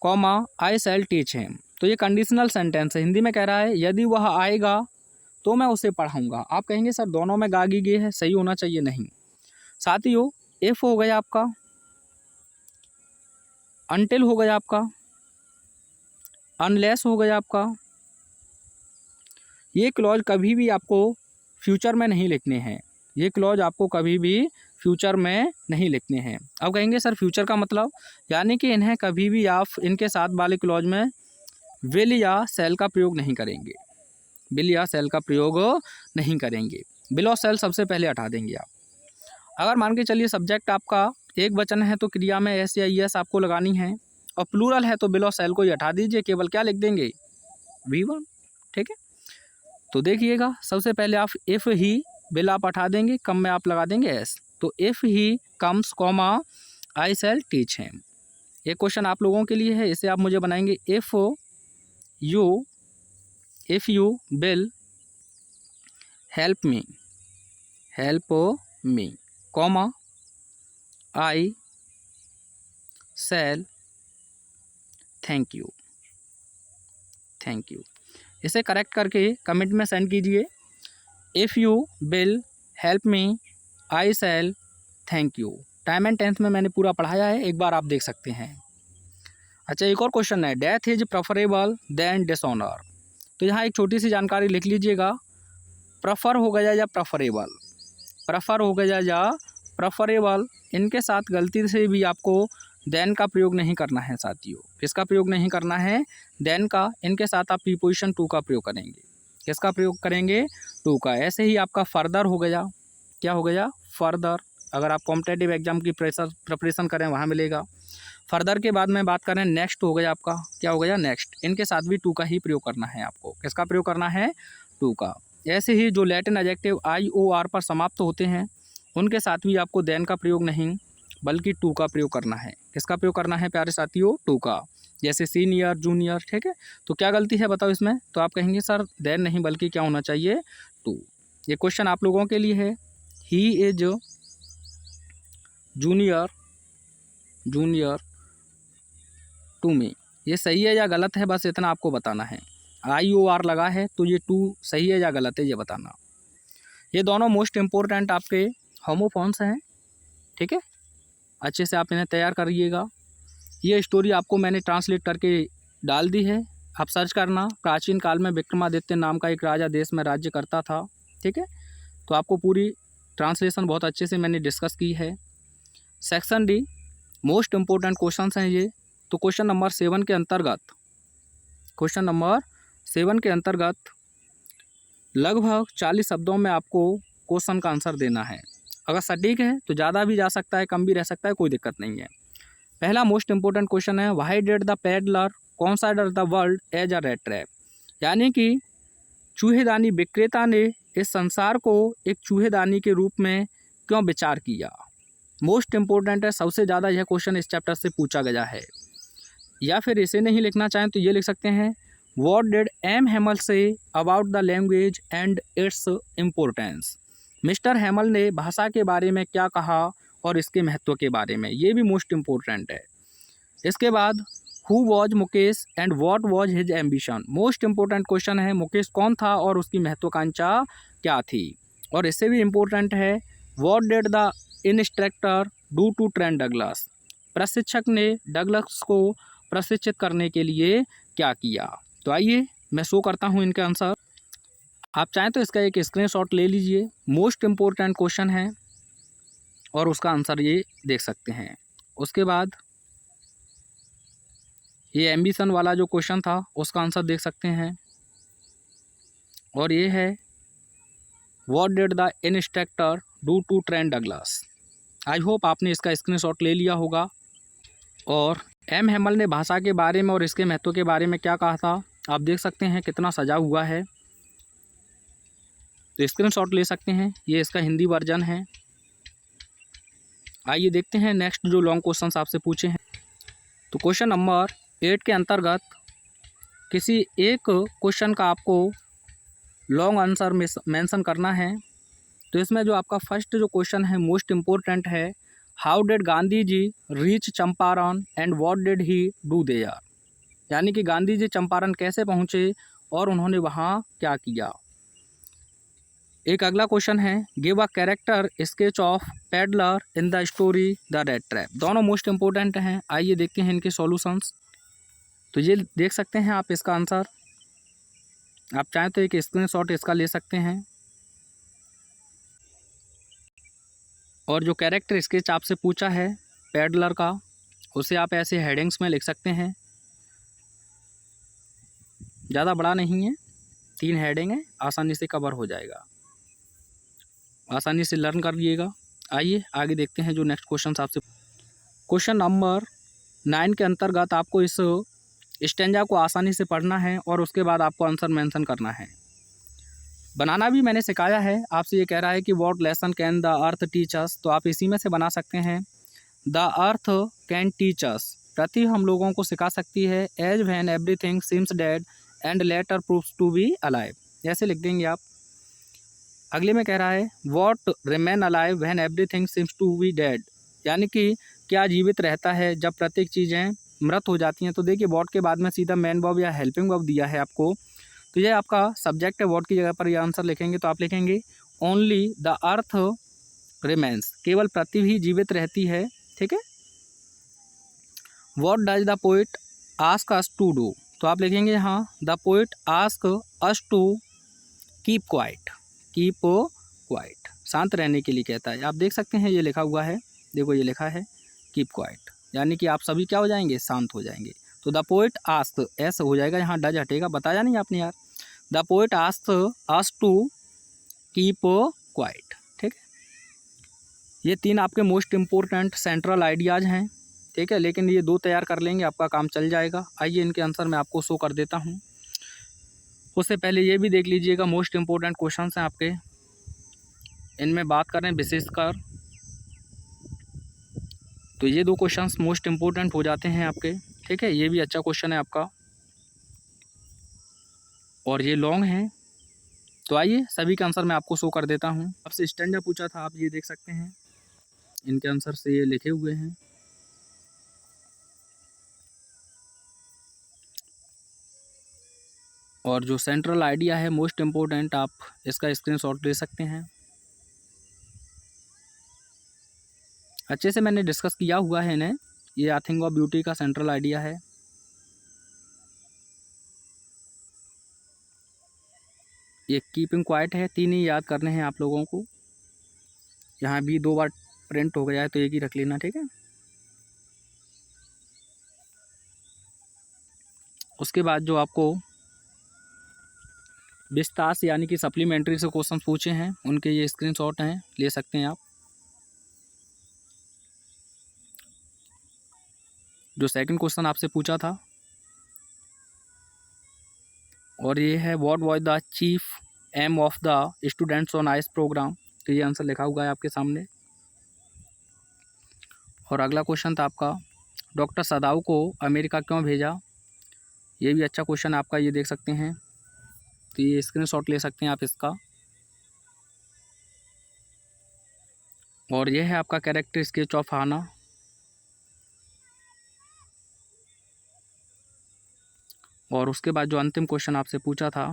comma I shall teach him. तो ये कंडीशनल सेंटेंस है, हिंदी में कह रहा है यदि वह आएगा तो मैं उसे पढ़ाऊँगा। आप कहेंगे सर दोनों में गागी गे है, सही होना चाहिए, नहीं। साथियों इफ़ हो गया आपका, अनटिल हो गया आपका, अनलेस हो गया आपका। ये क्लॉज कभी भी आपको फ्यूचर में नहीं लिखने हैं, ये क्लॉज आपको कभी भी फ्यूचर में नहीं लिखने हैं। अब कहेंगे सर फ्यूचर का मतलब, यानी कि इन्हें कभी भी आप इनके साथ वाले क्लॉज में विल या सेल का प्रयोग नहीं करेंगे, विल या सेल का प्रयोग नहीं करेंगे। विल और सेल सबसे पहले हटा देंगे आप। अगर मान के चलिए सब्जेक्ट आपका एक वचन है तो क्रिया में एस या ईएस आपको लगानी है, और प्लूरल है तो विल और सेल को ही हटा दीजिए, केवल क्या लिख देंगे V1। ठीक है, तो देखिएगा सबसे पहले आप इफ़ ही, विल आप हटा देंगे, कम में आप लगा देंगे एस, तो if he comes comma I shall teach him. एक क्वेश्चन आप लोगों के लिए है, इसे आप मुझे बनाएंगे if you will help me comma I shall thank you. इसे करेक्ट करके कमेंट में सेंड कीजिए, if you will help me I shall thank you. Time and tense में मैंने पूरा पढ़ाया है, एक बार आप देख सकते हैं। अच्छा, एक और क्वेश्चन है, death is preferable than dishonour. तो यहाँ एक छोटी सी जानकारी लिख लीजिएगा, प्रेफर हो गया या प्रेफरेबल, प्रेफर हो गया या प्रेफरेबल, इनके साथ गलती से भी आपको देन का प्रयोग नहीं करना है साथियों। किसका प्रयोग नहीं करना है? देन का। इनके साथ आप प्रीपोजिशन टू का प्रयोग करेंगे। किसका प्रयोग करेंगे? टू का। ऐसे ही आपका फर्दर हो गया, क्या हो गया? फर्दर। अगर आप कॉम्पिटेटिव एग्जाम की प्रिपरेशन करें वहाँ मिलेगा। फर्दर के बाद में बात करें, नेक्स्ट हो गया आपका, क्या हो गया? नेक्स्ट। इनके साथ भी टू का ही प्रयोग करना है आपको। किसका प्रयोग करना है? टू का। ऐसे ही जो लैटिन एडजेक्टिव IOR पर समाप्त होते हैं उनके साथ भी आपको देन का प्रयोग नहीं बल्कि टू का प्रयोग करना है। किसका प्रयोग करना है प्यारे साथियों? टू का। जैसे सीनियर, जूनियर, ठीक है। तो क्या गलती है बताओ इसमें? तो आप कहेंगे सर देन नहीं बल्कि क्या होना चाहिए? टू। ये क्वेश्चन आप लोगों के लिए है। He is junior to me. ये सही है या गलत है, बस इतना आपको बताना है। IOR लगा है तो ये टू सही है या गलत है ये बताना। ये दोनों मोस्ट इम्पोर्टेंट आपके होमोफोन्स हैं, ठीक है। अच्छे से आप इन्हें तैयार करिएगा। ये स्टोरी आपको मैंने ट्रांसलेट करके डाल दी है, आप सर्च करना। प्राचीन काल में विक्रमादित्य नाम का एक राजा देश में राज्य करता था, ठीक है। तो आपको पूरी ट्रांसलेशन बहुत अच्छे से मैंने डिस्कस की है। Section D most important question हैं ये। तो क्वेश्चन नंबर 7 के अंतर्गत लगभग 40 शब्दों में आपको क्वेश्चन का आंसर देना है। अगर सटीक है तो ज़्यादा भी जा सकता है, कम भी रह सकता है, कोई दिक्कत नहीं है। पहला मोस्ट इंपोर्टेंट क्वेश्चन है, why did the peddler consider the world as a rat trap. यानी कि चूहेदानी विक्रेता ने इस संसार को एक चूहेदानी के रूप में क्यों विचार किया। मोस्ट इम्पोर्टेंट है, सबसे ज़्यादा यह क्वेश्चन इस चैप्टर से पूछा गया है। या फिर इसे नहीं लिखना चाहें तो ये लिख सकते हैं, what did M Hamel say about the language and its importance. Mister Hamel ने भाषा के बारे में क्या कहा और इसके महत्व के बारे में, ये भी मोस्ट इम्पोर्टेंट है। इसके बाद who was Mukesh and what was his ambition. Most important question है, मुकेश कौन था और उसकी महत्वाकांक्षा क्या थी। और इससे भी इम्पोर्टेंट है, what did the instructor do to train Douglas. प्रशिक्षक ने डगलस को प्रशिक्षित करने के लिए क्या किया। तो आइए मैं शो करता हूँ इनके आंसर। आप चाहें तो इसका एक स्क्रीनशॉट ले लीजिए। मोस्ट इम्पोर्टेंट क्वेश्चन है और उसका आंसर ये देख सकते हैं। उसके बाद ये एम्बिशन वाला जो क्वेश्चन था उसका आंसर देख सकते हैं। और ये है, what did the instructor do to train Douglas. I hope आपने इसका स्क्रीनशॉट ले लिया होगा। और एम हैमल ने भाषा के बारे में और इसके महत्व के बारे में क्या कहा था, आप देख सकते हैं कितना सजा हुआ है। तो स्क्रीनशॉट ले सकते हैं, ये इसका हिंदी वर्जन है। आइए देखते हैं नेक्स्ट जो लॉन्ग क्वेश्चन आपसे पूछे हैं। तो क्वेश्चन नंबर 8 के अंतर्गत किसी एक क्वेश्चन का आपको लॉन्ग आंसर में मेंशन करना है। तो इसमें जो आपका फर्स्ट जो क्वेश्चन है मोस्ट इम्पोर्टेंट है, how did Gandhi ji reach Champaran and what did he do there. यानी कि गांधी जी चंपारण कैसे पहुँचे और उन्होंने वहाँ क्या किया। एक अगला क्वेश्चन है, give a character sketch of peddler in the story the rate trap. दोनों मोस्ट इंपोर्टेंट हैं। आइए देखते हैं इनके सॉल्यूशंस। तो ये देख सकते हैं आप इसका आंसर। आप चाहें तो एक स्क्रीनशॉट इसका ले सकते हैं। और जो कैरेक्टर स्केच आपसे पूछा है पैडलर का, उसे आप ऐसे हेडिंग्स में लिख सकते हैं, ज़्यादा बड़ा नहीं है, 3 हेडिंग है, आसानी से कवर हो जाएगा, आसानी से लर्न कर लिएगा। आइए आगे देखते हैं जो नेक्स्ट क्वेश्चन आपसे। क्वेश्चन नंबर 9 के अंतर्गत आपको इस स्टेंजा को आसानी से पढ़ना है और उसके बाद आपको आंसर मेंशन करना है। बनाना भी मैंने सिखाया है। आपसे ये कह रहा है कि what lesson can the earth teach us, तो आप इसी में से बना सकते हैं। The earth can teach us, पृथ्वी हम लोगों को सिखा सकती है। As when everything seems dead and later proves to be alive, ऐसे लिख देंगे आप। अगले में कह रहा है what remain alive when everything seems to be dead, यानी कि क्या जीवित रहता है जब प्रत्येक चीज़ें मृत हो जाती हैं। तो देखिए व्हाट के बाद में सीधा मैन वर्ब या हेल्पिंग वर्ब दिया है आपको, तो ये आपका सब्जेक्ट है। व्हाट की जगह पर ये आंसर लिखेंगे तो आप लिखेंगे ओनली द अर्थ रिमेन्स, केवल पृथ्वी ही जीवित रहती है। ठीक है। What does the poet ask us to do, तो आप लिखेंगे यहाँ the poet ask us to keep quiet, keep quiet, शांत रहने के लिए कहता है। आप देख सकते हैं ये लिखा हुआ है, देखो ये लिखा है कीप क्वाइट, यानी कि आप सभी क्या हो जाएंगे, शांत हो जाएंगे। तो द पोइट आस्क, एस हो जाएगा, यहाँ डज हटेगा, बताया नहीं आपने यार। The poet ask us to keep quiet. ठीक है। ये 3 आपके मोस्ट इम्पोर्टेंट सेंट्रल आइडियाज़ हैं। ठीक है, लेकिन ये 2 तैयार कर लेंगे, आपका काम चल जाएगा। आइए इनके आंसर मैं आपको शो कर देता हूँ। उससे पहले ये भी देख लीजिएगा, मोस्ट इम्पोर्टेंट क्वेश्चन हैं आपके, इनमें बात करें विशेषकर तो ये 2 क्वेश्चंस मोस्ट इम्पोर्टेंट हो जाते हैं आपके। ठीक है, ये भी अच्छा क्वेश्चन है आपका और ये लॉन्ग है। तो आइए सभी के आंसर मैं आपको शो कर देता हूँ। आपसे स्टैंडर्ड पूछा था, आप ये देख सकते हैं, इनके आंसर से ये लिखे हुए हैं। और जो सेंट्रल आइडिया है मोस्ट इम्पोर्टेंट, आप इसका स्क्रीनशॉट ले सकते हैं। अच्छे से मैंने डिस्कस किया हुआ है इन्हें। ये आई थिंक ऑफ ब्यूटी का सेंट्रल आइडिया है। ये कीपिंग क्वाइट है, 3 ही याद करने हैं आप लोगों को। यहाँ भी 2 बार प्रिंट हो गया है तो एक ही रख लेना। ठीक है। उसके बाद जो आपको विस्तार यानी कि सप्लीमेंट्री से क्वेश्चन पूछे हैं, उनके ये स्क्रीनशॉट हैं, ले सकते हैं आप। जो सेकंड क्वेश्चन आपसे पूछा था, और ये है what was the chief aim of the students on ice programme, तो ये आंसर लिखा हुआ है आपके सामने। और अगला क्वेश्चन था आपका डॉक्टर सदाऊ को अमेरिका क्यों भेजा, ये भी अच्छा क्वेश्चन आपका, ये देख सकते हैं। तो ये स्क्रीनशॉट ले सकते हैं आप इसका। और ये है आपका कैरेक्टर स्केच ऑफ आना। और उसके बाद जो अंतिम क्वेश्चन आपसे पूछा था,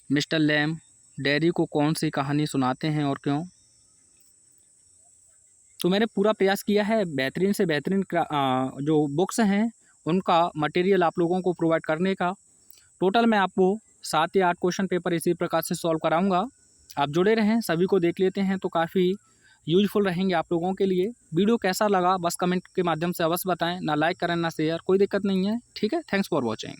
मिस्टर लैम डेरी को कौन सी कहानी सुनाते हैं और क्यों। तो मैंने पूरा प्रयास किया है बेहतरीन से बेहतरीन जो बुक्स हैं उनका मटेरियल आप लोगों को प्रोवाइड करने का। टोटल मैं आपको 7 या 8 क्वेश्चन पेपर इसी प्रकार से सॉल्व कराऊंगा। आप जुड़े रहें, सभी को देख लेते हैं तो काफ़ी यूजफुल रहेंगे आप लोगों के लिए। वीडियो कैसा लगा बस कमेंट के माध्यम से अवश्य बताएं, ना लाइक करें ना शेयर, कोई दिक्कत नहीं है। ठीक है, थैंक्स फॉर वॉचिंग।